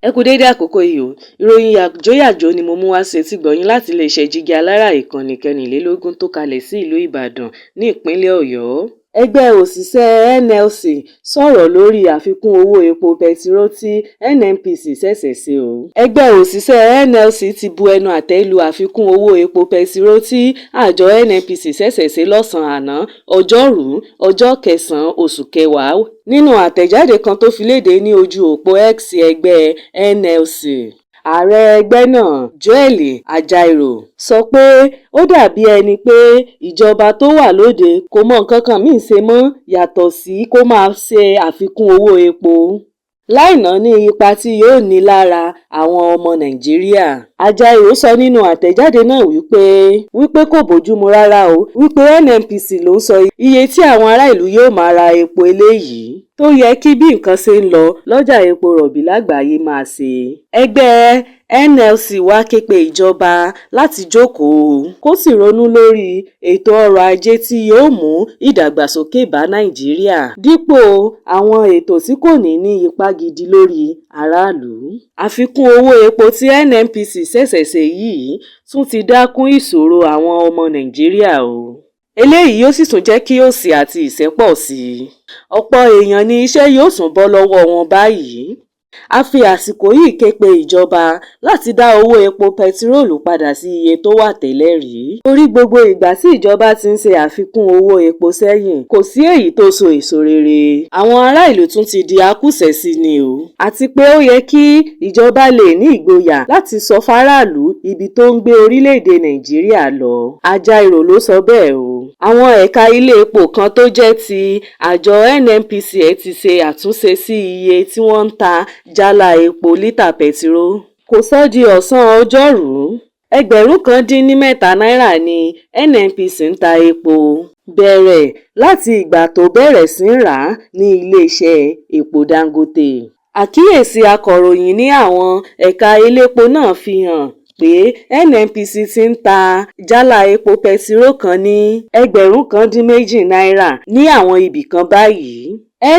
Ẹ kú dédé àkókò yìí o. Ìròyìn yàjóyàjó ni mo mú wá sí etígbọ̀ọ́ yín láti iléeṣẹ́ Jígí Alára ìkànnì 24 tó kalẹ̀ sí ìlú Ìbàdàn ní ìpínlẹ̀ Ọ̀yọ́. Ẹgbẹ́ òṣìṣẹ́ NLC sọ̀rọ̀ lórí àfikún owó epo bẹtiró tí NNPC ṣẹ̀ṣẹ̀ ṣe o. Ẹgbẹ́ òṣìṣẹ́ NLC ti bu ẹnu àtẹ́ lu àfikún owó epo bẹtiró tí àjọ NNPC ṣẹ̀ṣẹ̀ ṣe lọ́sàn-án àná Ọjọ́rú ọjọ́ 9 oṣù kẹwàá. Nínú àtẹ̀jáde kan tó fi léde ní ojú òpó X ẹgbẹ́ NLC, ààrẹ ẹgbẹ́ náà Yajoyajo sọ pé ó dàbí ẹni pé ìjọba tó wà lóde kò mọ nǹkan kan míì ṣe mọ́ yàtọ̀ sí kó máa ṣe àfikún owó epo láì náání ipa tí yóò ní lára àwọn ọmọ Nàìjíríà. Yajoyajo sọ nínú àtẹ̀jáde náà wípé kò bójúmu rárá o, wípé NNPC ló ń sọ iye tí àwọn ará ìlú yóò máa ra epo eléyìí tó yẹ kí bí nǹkan ṣe ń lọ lọ́jà epo rọ̀bì lágbàáyé máa ṣe. Ẹgbẹ́ NLC wá ké pe ìjọba láti jókòó kó sì ronú lórí ètò ọrọ̀ ajé tí yóò mú ìdàgbàsókè bá Nàìjíríà dípò àwọn ètò tí kò ní ipa gidi lórí aráàlú. Àfikún owó epo tí NNPC ṣẹ̀ṣẹ̀ ṣe yìí tún ti dákún ìṣòro àwọn ọmọ Nàìjíríà o. Eléyìí yóò sì tún jẹ́ kí òṣì àti ìṣẹ́ pọ̀ sí i. Ọ̀pọ̀ èèyàn ni iṣẹ́ yóò tún bọ́ lọ́wọ́ wọn báyìí. A fi àsìkò yìí ké pe ìjọba láti dá owó epo pẹtiróòlù padà sí iye tó wà tẹ́lẹ̀ rí. Torí gbogbo ìgbà tí ìjọba ti ń ṣe àfikún owó epo sẹ́yìn, kò sí èyí tó so èso rere. Àwọn ará ìlú tún ti di akúṣẹ̀sí ni o. Àti pé ó yẹ kí ìjọba lè ní ìgboyà láti sọ fáráàlú ibi tó ń gbé orílẹ̀-èdè Nàìjíríà lọ. Yajoyajo ló sọ bẹ́ẹ̀ o. Àwọn ẹ̀ka ilé epo kan tó jẹ́ ti àjọ NNPC ti ṣe àtúnṣe sí iye tí wọ́n ń ta jálá epo lítà pẹtiró. Kò sọ di ọ̀sán Ọjọ́rú, 1,3 náírà ni NNPC ń ta epo bẹ̀rẹ̀ láti ìgbà tó bẹ̀rẹ̀ sí ń rà á ní iléeṣẹ́ epo Dangote. Àkíyèsí akọ̀ròyìn ní àwọn ẹ̀ka iléepo náà fi hàn pé NNPC ti ń ta jálá epo pẹtiró kan ní 1,2 náírà ní àwọn ibì kan báyìí.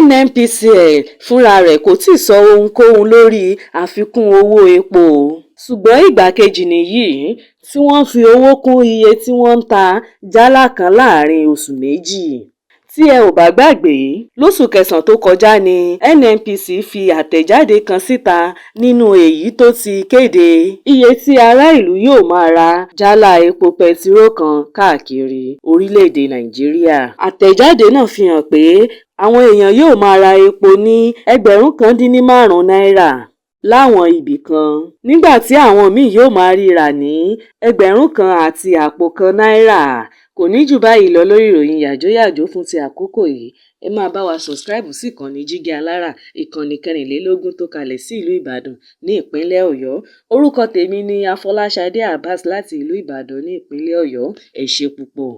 NNPCL fúnra rẹ̀ kò tíì sọ ohunkóhun lórí àfikún owó epo, ṣùgbọ́n ìgbà kejì nìyí tí wọ́n fi owó kún iye tí wọ́n ń ta jálá kan láàrin oṣù méjì. Tí ẹ ò bá gbàgbé, lóṣù kẹsàn-án tó kọjá ni NNPC fi àtẹ̀jáde kan síta nínú èyí tó ti kéde iye tí ará ìlú yóò máa ra jálá epo pẹtiró kan káàkiri orílẹ̀-èdè Nàìjíríà. Àtẹ̀jáde náà fi hàn pé àwọn èèyàn yóò máa ra epo ní 1,5 náírà láwọn ibì kan, nígbà tí àwọn míì yóò máa ríra ní 1,000 náírà. Kò ní jù báyìí lọ lórí ìròyìn yàjóyàjó fún ti àkókò yìí. Ẹ máa bá wa subscribe sí ìkànnì Jígí Alára ìkànnì 24 tó kalẹ̀ sí ìlú Ìbàdàn ní ìpínlẹ̀ Ọ̀yọ́. Orúkọ tèmi ni Afọláṣadé Abbas láti ìlú Ìbàdàn ní ìpínlẹ̀ Ọ̀yọ́. Ẹ ṣé púpọ̀.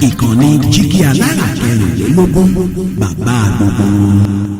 Ìkànnì Jígí Alára 24, bàbá gbogbo.